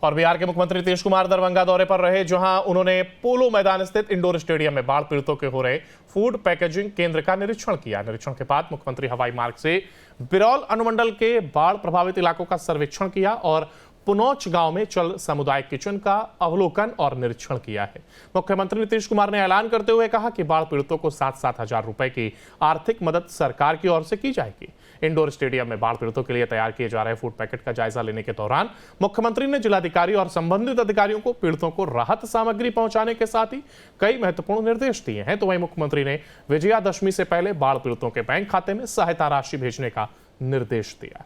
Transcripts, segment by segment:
और बिहार के मुख्यमंत्री नीतीश कुमार दरभंगा दौरे पर रहे, जहां उन्होंने पोलो मैदान स्थित इंडोर स्टेडियम में बाढ़ पीड़ितों के हो रहे फूड पैकेजिंग केंद्र का निरीक्षण किया। निरीक्षण के बाद मुख्यमंत्री हवाई मार्ग से बिरौल अनुमंडल के बाढ़ प्रभावित इलाकों का सर्वेक्षण किया और पुनौच गांव में चल सामुदायिक किचन का अवलोकन और निरीक्षण किया है। मुख्यमंत्री नीतीश कुमार ने ऐलान करते हुए कहा कि बाढ़ पीड़ितों को 7-7 हजार रुपए की आर्थिक मदद सरकार की ओर से की जाएगी। इंडोर स्टेडियम में बाढ़ पीड़ितों के लिए तैयार किए जा रहे फूड पैकेट का जायजा लेने के दौरान मुख्यमंत्री ने जिलाधिकारी और संबंधित अधिकारियों को पीड़ितों को राहत सामग्री पहुंचाने के साथ ही कई महत्वपूर्ण निर्देश दिए हैं। तो वहीं मुख्यमंत्री ने विजयादशमी से पहले बाढ़ पीड़ितों के बैंक खाते में सहायता राशि भेजने का निर्देश दिया।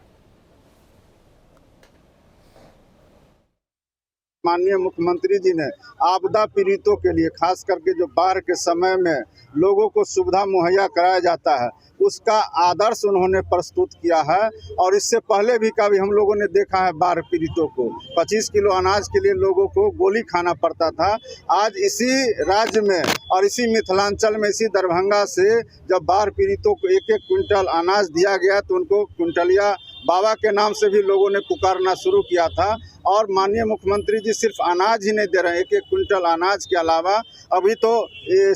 माननीय मुख्यमंत्री जी ने आपदा पीड़ितों के लिए खास करके जो बाढ़ के समय में लोगों को सुविधा मुहैया कराया जाता है, उसका आदर्श उन्होंने प्रस्तुत किया है। और इससे पहले भी कभी हम लोगों ने देखा है बाढ़ पीड़ितों को 25 किलो अनाज के लिए लोगों को गोली खाना पड़ता था। आज इसी राज्य में और इसी मिथिलांचल में, इसी दरभंगा से जब बाढ़ पीड़ितों को 1-1 क्विंटल अनाज दिया गया तो उनको क्विंटलिया बाबा के नाम से भी लोगों ने पुकारना शुरू किया था। और माननीय मुख्यमंत्री जी सिर्फ अनाज ही नहीं दे रहे हैं, 1-1 क्विंटल अनाज के अलावा अभी तो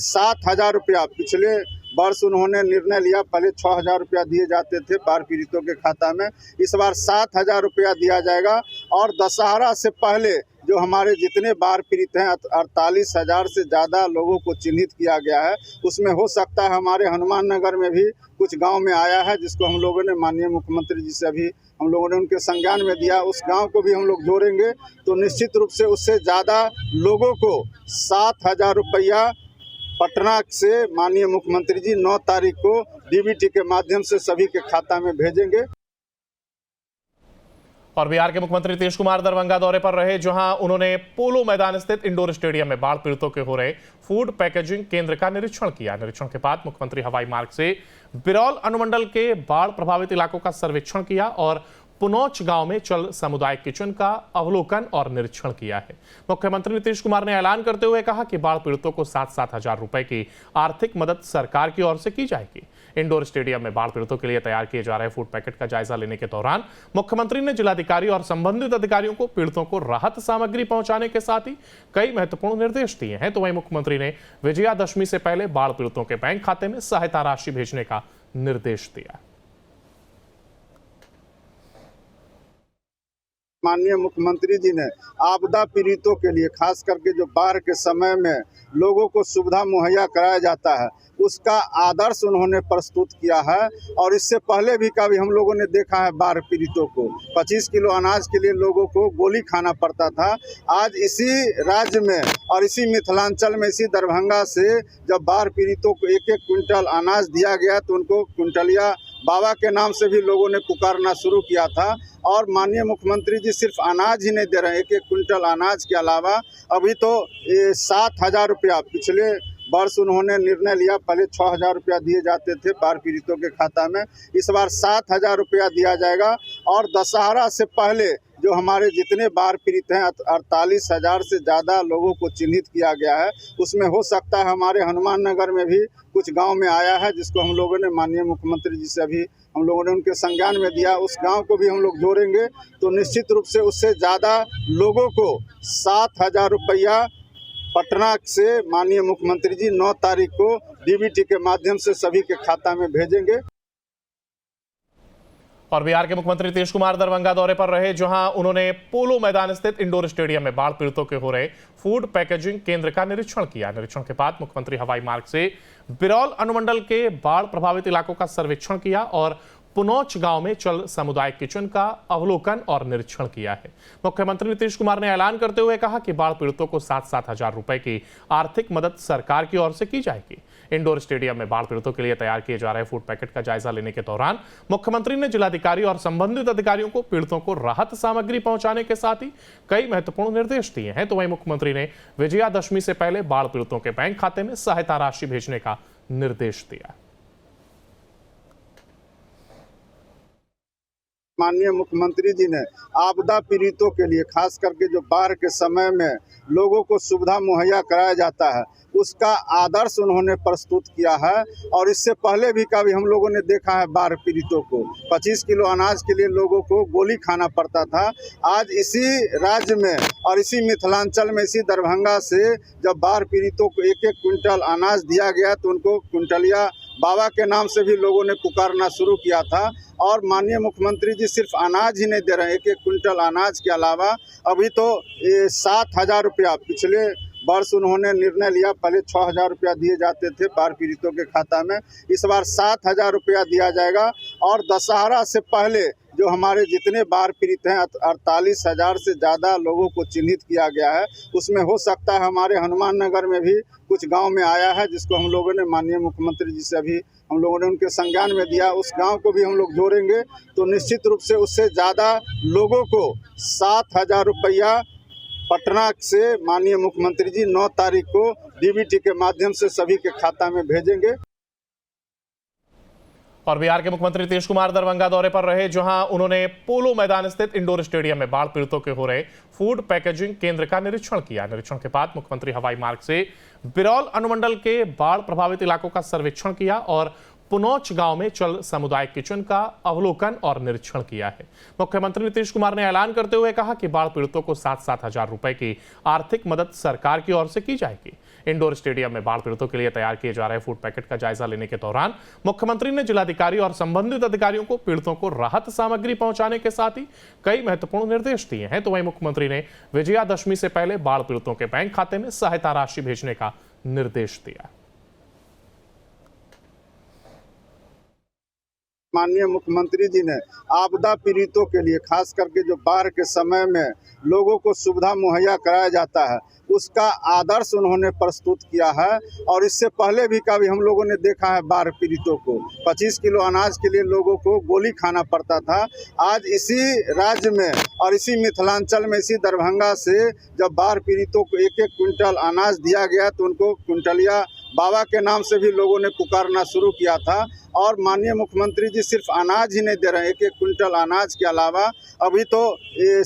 7,000 रुपया पिछले वर्ष उन्होंने निर्णय लिया। पहले 6,000 रुपया दिए जाते थे बाढ़ पीड़ितों के खाता में, इस बार 7,000 रुपया दिया जाएगा। और दशहरा से पहले जो हमारे जितने बाढ़ पीड़ित हैं 48,000 से ज़्यादा लोगों को चिन्हित किया गया है, उसमें हो सकता है हमारे हनुमान नगर में भी कुछ गांव में आया है, जिसको हम लोगों ने माननीय मुख्यमंत्री जी से अभी हम लोगों ने उनके संज्ञान में दिया। उस गांव को भी हम लोग जोड़ेंगे तो निश्चित रूप से उससे ज़्यादा लोगों को 7,000 रुपया पटना से माननीय मुख्यमंत्री जी 9 तारीख को डीबीटी के माध्यम से सभी के खाता में भेजेंगे। और बिहार के मुख्यमंत्री नीतीश कुमार दरभंगा दौरे पर रहे, जहां उन्होंने पोलो मैदान स्थित इंडोर स्टेडियम में बाढ़ पीड़ितों के हो रहे फूड पैकेजिंग केंद्र का निरीक्षण किया। निरीक्षण के बाद मुख्यमंत्री हवाई मार्ग से बिरौल अनुमंडल के बाढ़ प्रभावित इलाकों का सर्वेक्षण किया और पुनौच गांव में चल सामुदायिक किचन का अवलोकन और निरीक्षण किया है। मुख्यमंत्री नीतीश कुमार ने ऐलान करते हुए कहा कि बाढ़ पीड़ितों को 7-7 हजार रुपए की आर्थिक मदद सरकार की ओर से की जाएगी। इंडोर स्टेडियम में बाढ़ पीड़ितों के लिए तैयार किए जा रहे फूड पैकेट का जायजा लेने के दौरान मुख्यमंत्री ने जिलाधिकारी और संबंधित अधिकारियों को पीड़ितों को राहत सामग्री पहुंचाने के साथ ही कई महत्वपूर्ण निर्देश दिए हैं। तो वहीं मुख्यमंत्री ने विजयादशमी से पहले बाढ़ पीड़ितों के बैंक खाते में सहायता राशि भेजने का निर्देश दिया। माननीय मुख्यमंत्री जी ने आपदा पीड़ितों के लिए खास करके जो बाढ़ के समय में लोगों को सुविधा मुहैया कराया जाता है, उसका आदर्श उन्होंने प्रस्तुत किया है। और इससे पहले भी कभी हम लोगों ने देखा है बाढ़ पीड़ितों को 25 किलो अनाज के लिए लोगों को गोली खाना पड़ता था। आज इसी राज्य में और इसी मिथिलांचल में, इसी दरभंगा से जब बाढ़ पीड़ितों को 1-1 क्विंटल अनाज दिया गया तो उनको क्विंटलिया बाबा के नाम से भी लोगों ने पुकारना शुरू किया था। और माननीय मुख्यमंत्री जी सिर्फ अनाज ही नहीं दे रहे हैं, 1-1 क्विंटल अनाज के अलावा अभी तो 7,000 रुपया पिछले वर्ष उन्होंने निर्णय लिया। पहले 6,000 रुपया दिए जाते थे बाढ़ पीड़ितों के खाता में, इस बार 7,000 रुपया दिया जाएगा। और दशहरा से पहले जो हमारे जितने बाढ़ पीड़ित हैं 48,000 से ज़्यादा लोगों को चिन्हित किया गया है, उसमें हो सकता है हमारे हनुमान नगर में भी कुछ गांव में आया है, जिसको हम लोगों ने माननीय मुख्यमंत्री जी से अभी हम लोगों ने उनके संज्ञान में दिया। उस गांव को भी हम लोग जोड़ेंगे तो निश्चित रूप से उससे ज़्यादा लोगों को 7,000 रुपया पटना से माननीय मुख्यमंत्री जी 9 तारीख को डीबीटी के माध्यम से सभी के खाता में भेजेंगे। और बिहार के मुख्यमंत्री नीतीश कुमार दरभंगा दौरे पर रहे, जहां उन्होंने पोलो मैदान स्थित इंडोर स्टेडियम में बाढ़ पीड़ितों के हो रहे फूड पैकेजिंग केंद्र का निरीक्षण किया। निरीक्षण के बाद मुख्यमंत्री हवाई मार्ग से बिरौल अनुमंडल के बाढ़ प्रभावित इलाकों का सर्वेक्षण किया और पुनौच गांव में चल सामुदायिक किचन का अवलोकन और निरीक्षण किया है। मुख्यमंत्री नीतीश कुमार ने ऐलान करते हुए कहा कि बाढ़ पीड़ितों को 7-7 हजार रुपए की आर्थिक मदद सरकार की ओर से की जाएगी। इंडोर स्टेडियम में बाढ़ पीड़ितों के लिए तैयार किए जा रहे फूड पैकेट का जायजा लेने के दौरान मुख्यमंत्री ने जिलाधिकारी और संबंधित अधिकारियों को पीड़ितों को राहत सामग्री पहुंचाने के साथ ही कई महत्वपूर्ण निर्देश दिए हैं। तो वहीं मुख्यमंत्री ने विजयादशमी से पहले बाढ़ पीड़ितों के बैंक खाते में सहायता राशि भेजने का निर्देश दिया। माननीय मुख्यमंत्री जी ने आपदा पीड़ितों के लिए खास करके जो बाढ़ के समय में लोगों को सुविधा मुहैया कराया जाता है उसका आदर्श उन्होंने प्रस्तुत किया है। और इससे पहले भी कभी हम लोगों ने देखा है बाढ़ पीड़ितों को 25 किलो अनाज के लिए लोगों को गोली खाना पड़ता था। आज इसी राज्य में और इसी मिथिलांचल में इसी दरभंगा से जब बाढ़ पीड़ितों को 1-1 क्विंटल अनाज दिया गया तो उनको क्विंटलिया बाबा के नाम से भी लोगों ने पुकारना शुरू किया था। और माननीय मुख्यमंत्री जी सिर्फ अनाज ही नहीं दे रहे हैं, 1-1 क्विंटल अनाज के अलावा अभी तो 7,000 रुपया पिछले वर्ष उन्होंने निर्णय लिया। पहले 6,000 रुपया दिए जाते थे बाढ़ पीड़ितों के खाता में, इस बार 7,000 रुपया दिया जाएगा। और दशहरा से पहले जो हमारे जितने बाढ़ पीड़ित हैं 48,000 से ज़्यादा लोगों को चिन्हित किया गया है। उसमें हो सकता है हमारे हनुमान नगर में भी कुछ गांव में आया है जिसको हम लोगों ने माननीय मुख्यमंत्री जी से अभी हम लोगों ने उनके संज्ञान में दिया। उस गांव को भी हम लोग जोड़ेंगे तो निश्चित रूप से उससे ज़्यादा लोगों को 7,000 रुपया पटना से माननीय मुख्यमंत्री जी 9 तारीख को डीबीटी के माध्यम से सभी के खाता में भेजेंगे। और बिहार के मुख्यमंत्री नीतीश कुमार दरभंगा दौरे पर रहे, जहां उन्होंने पोलो मैदान स्थित इंडोर स्टेडियम में बाढ़ पीड़ितों के हो रहे फूड पैकेजिंग केंद्र का निरीक्षण किया। निरीक्षण के बाद मुख्यमंत्री हवाई मार्ग से बिरौल अनुमंडल के बाढ़ प्रभावित इलाकों का सर्वेक्षण किया और पुनौच गांव में चल सामुदायिक किचन का अवलोकन और निरीक्षण किया है। मुख्यमंत्री नीतीश कुमार ने ऐलान करते हुए कहा कि बाढ़ पीड़ितों को 7-7 हजार रुपए की आर्थिक मदद सरकार की ओर से की जाएगी। इंडोर स्टेडियम में बाढ़ पीड़ितों के लिए तैयार किए जा रहे फूड पैकेट का जायजा लेने के दौरान मुख्यमंत्री ने जिलाधिकारी और संबंधित अधिकारियों को पीड़ितों को राहत सामग्री पहुंचाने के साथ ही कई महत्वपूर्ण निर्देश दिए हैं। तो वहीं मुख्यमंत्री ने विजयादशमी से पहले बाढ़ पीड़ितों के बैंक खाते में सहायता राशि भेजने का निर्देश दिया। माननीय मुख्यमंत्री जी ने आपदा पीड़ितों के लिए खास करके जो बाढ़ के समय में लोगों को सुविधा मुहैया कराया जाता है उसका आदर्श उन्होंने प्रस्तुत किया है। और इससे पहले भी कभी हम लोगों ने देखा है बाढ़ पीड़ितों को 25 किलो अनाज के लिए लोगों को गोली खाना पड़ता था। आज इसी राज्य में और इसी मिथिलांचल में इसी दरभंगा से जब बाढ़ पीड़ितों को 1-1 क्विंटल अनाज दिया गया तो उनको क्विंटलिया बाबा के नाम से भी लोगों ने पुकारना शुरू किया था। और माननीय मुख्यमंत्री जी सिर्फ अनाज ही नहीं दे रहे हैं, 1-1 क्विंटल अनाज के अलावा अभी तो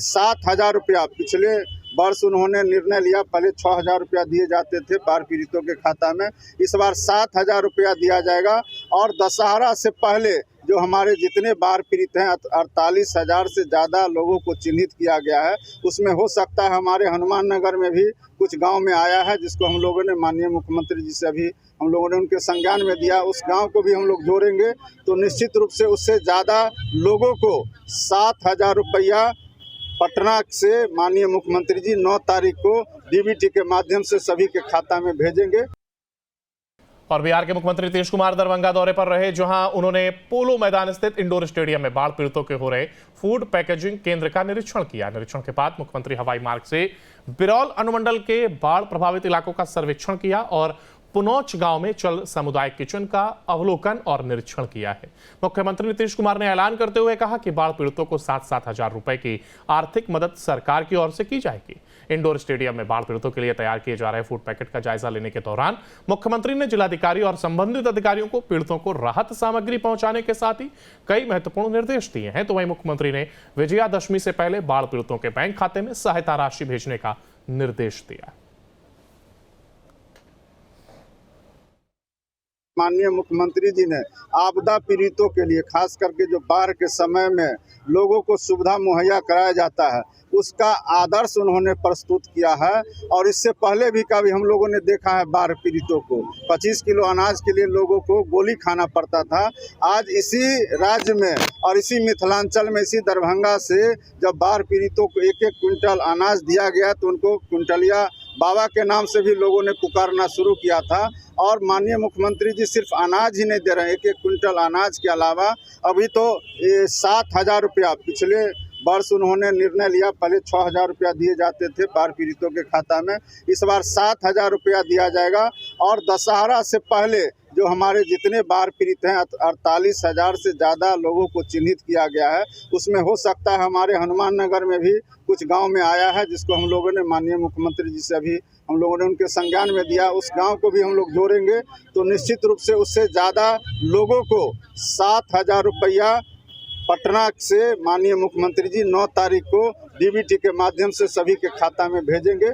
7,000 रुपया पिछले वर्ष उन्होंने निर्णय लिया। पहले 6,000 रुपया दिए जाते थे बाढ़ पीड़ितों के खाता में, इस बार 7,000 रुपया दिया जाएगा। और दशहरा से पहले जो हमारे जितने बाढ़ पीड़ित हैं 48,000 से ज़्यादा लोगों को चिन्हित किया गया है। उसमें हो सकता है हमारे हनुमान नगर में भी कुछ गांव में आया है जिसको हम लोगों ने माननीय मुख्यमंत्री जी से अभी हम लोगों ने उनके संज्ञान में दिया। उस गांव को भी हम लोग जोड़ेंगे तो निश्चित रूप से उससे ज़्यादा लोगों को 7,000 रुपया पटना से माननीय मुख्यमंत्री जी 9 तारीख को डीबीटी के माध्यम से सभी के खाता में भेजेंगे। और बिहार के मुख्यमंत्री नीतीश कुमार दरभंगा दौरे पर रहे, जहां उन्होंने पोलो मैदान स्थित इंडोर स्टेडियम में बाढ़ पीड़ितों के हो रहे फूड पैकेजिंग केंद्र का निरीक्षण किया। निरीक्षण के बाद मुख्यमंत्री हवाई मार्ग से बिरौल अनुमंडल के बाढ़ प्रभावित इलाकों का सर्वेक्षण किया और पुनौच गांव में चल सामुदायिक किचन का अवलोकन और निरीक्षण किया है। मुख्यमंत्री नीतीश कुमार ने ऐलान करते हुए कहा कि बाढ़ पीड़ितों को 7-7 हजार रुपए की आर्थिक मदद सरकार की ओर से की जाएगी। इंडोर स्टेडियम में बाढ़ पीड़ितों के लिए तैयार किए जा रहे फूड पैकेट का जायजा लेने के दौरान मुख्यमंत्री ने जिलाधिकारी और संबंधित अधिकारियों को पीड़ितों को राहत सामग्री पहुंचाने के साथ ही कई महत्वपूर्ण निर्देश दिए हैं। तो वहीं मुख्यमंत्री ने विजयादशमी से पहले बाढ़ पीड़ितों के बैंक खाते में सहायता राशि भेजने का निर्देश दिया। माननीय मुख्यमंत्री जी ने आपदा पीड़ितों के लिए खास करके जो बाढ़ के समय में लोगों को सुविधा मुहैया कराया जाता है उसका आदर्श उन्होंने प्रस्तुत किया है। और इससे पहले भी कभी हम लोगों ने देखा है बाढ़ पीड़ितों को 25 किलो अनाज के लिए लोगों को गोली खाना पड़ता था। आज इसी राज्य में और इसी मिथिलांचल में इसी दरभंगा से जब बाढ़ पीड़ितों को 1-1 क्विंटल अनाज दिया गया तो उनको क्विंटलिया बाबा के नाम से भी लोगों ने पुकारना शुरू किया था। और माननीय मुख्यमंत्री जी सिर्फ अनाज ही नहीं दे रहे हैं, 1-1 क्विंटल अनाज के अलावा अभी तो 7,000 रुपया पिछले वर्ष उन्होंने निर्णय लिया। पहले 6,000 रुपया दिए जाते थे बाढ़ पीड़ितों के खाता में, इस बार 7,000 रुपया दिया जाएगा। और दशहरा से पहले जो हमारे जितने बाढ़ पीड़ित हैं 48,000 से ज़्यादा लोगों को चिन्हित किया गया है। उसमें हो सकता है हमारे हनुमान नगर में भी कुछ गांव में आया है जिसको हम लोगों ने माननीय मुख्यमंत्री जी से अभी हम लोगों ने उनके संज्ञान में दिया। उस गांव को भी हम लोग जोड़ेंगे तो निश्चित रूप से उससे ज़्यादा लोगों को 7,000 रुपया पटना से माननीय मुख्यमंत्री जी 9 तारीख को डीबीटी के माध्यम से सभी के खाता में भेजेंगे।